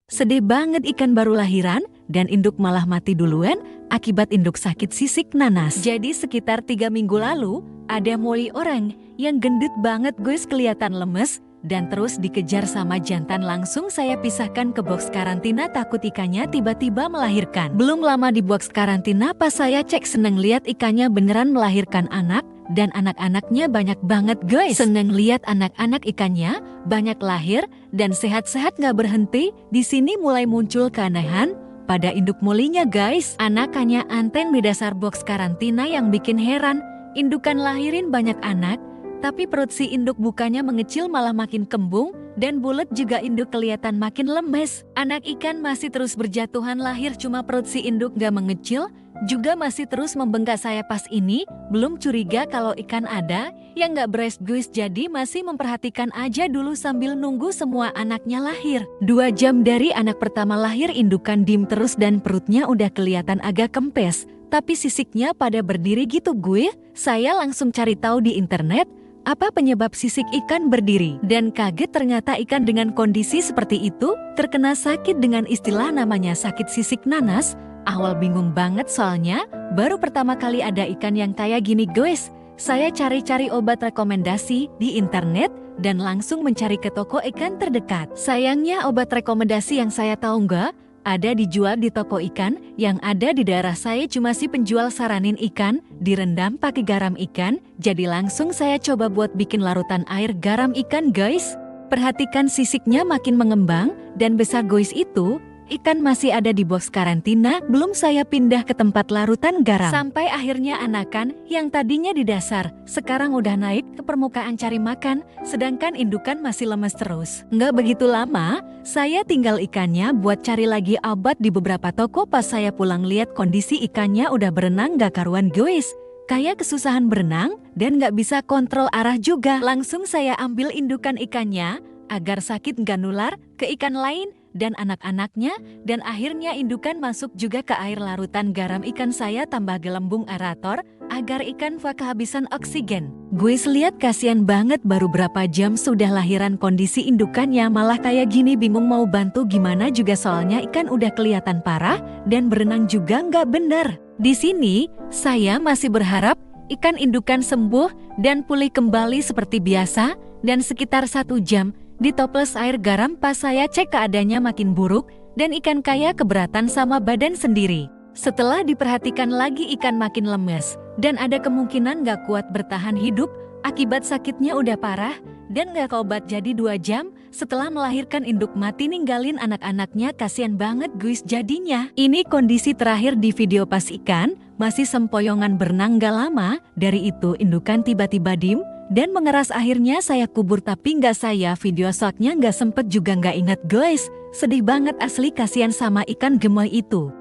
Sedih banget ikan baru lahiran dan induk malah mati duluan akibat induk sakit sisik nanas. Jadi sekitar 3 minggu lalu ada molly orang yang gendut banget guys, kelihatan lemes dan terus dikejar sama jantan. Langsung saya pisahkan ke box karantina, takut ikannya tiba-tiba melahirkan. Belum lama di box karantina pas saya cek, seneng lihat ikannya beneran melahirkan anak. Dan anak-anaknya banyak banget guys. Seneng lihat anak-anak ikannya banyak lahir dan sehat-sehat gak berhenti. Di sini mulai muncul keanehan pada induk mollynya guys. Anakannya anteng di dasar box karantina yang bikin heran. Indukan lahirin banyak anak, tapi perut si induk bukannya mengecil malah makin kembung. Dan bulat juga induk kelihatan makin lemes. Anak ikan masih terus berjatuhan lahir, cuma perut si induk gak mengecil, juga masih terus membengkak. Saya pas ini belum curiga kalau ikan ada yang gak beres guys, jadi masih memperhatikan aja dulu sambil nunggu semua anaknya lahir. 2 jam dari anak pertama lahir, indukan diem terus dan perutnya udah kelihatan agak kempes, tapi sisiknya pada berdiri gitu gue. Saya langsung cari tahu di internet apa penyebab sisik ikan berdiri, dan kaget ternyata ikan dengan kondisi seperti itu terkena sakit dengan istilah namanya sakit sisik nanas. Awal bingung banget soalnya baru pertama kali ada ikan yang kayak gini guys. Saya cari-cari obat rekomendasi di internet dan langsung mencari ke toko ikan terdekat. Sayangnya obat rekomendasi yang saya tahu nggak ada dijual di toko ikan yang ada di daerah saya, cuma si penjual saranin ikan direndam pakai garam ikan. Jadi langsung saya coba buat bikin larutan air garam ikan guys. Perhatikan sisiknya makin mengembang dan besar guys. Itu ikan masih ada di box karantina, belum saya pindah ke tempat larutan garam. Sampai akhirnya anakan yang tadinya di dasar sekarang udah naik ke permukaan cari makan, sedangkan indukan masih lemes terus. Nggak begitu lama, saya tinggal ikannya buat cari lagi obat di beberapa toko. Pas saya pulang lihat kondisi ikannya udah berenang gak karuan guys. Kayak kesusahan berenang dan gak bisa kontrol arah juga. Langsung saya ambil indukan ikannya agar sakit gak nular ke ikan lain dan anak-anaknya, dan akhirnya indukan masuk juga ke air larutan garam ikan. Saya tambah gelembung aerator agar ikan kehabisan oksigen. Gue lihat kasihan banget, baru berapa jam sudah lahiran, kondisi indukannya malah kayak gini. Bingung mau bantu gimana juga soalnya ikan udah kelihatan parah dan berenang juga nggak bener. Di sini saya masih berharap ikan indukan sembuh dan pulih kembali seperti biasa, dan sekitar 1 jam ditoples air garam. Pas saya cek keadaannya makin buruk dan ikan kayak keberatan sama badan sendiri. Setelah diperhatikan lagi ikan makin lemes dan ada kemungkinan gak kuat bertahan hidup akibat sakitnya udah parah dan gak obat. Jadi 2 jam setelah melahirkan induk mati ninggalin anak-anaknya. Kasian banget guys jadinya. Ini kondisi terakhir di video pas ikan masih sempoyongan berenang. Gak lama dari itu indukan tiba-tiba diem dan mengeras. Akhirnya saya kubur, tapi nggak saya video shotnya, nggak sempet juga nggak ingat guys. Sedih banget asli, kasihan sama ikan gemoy itu.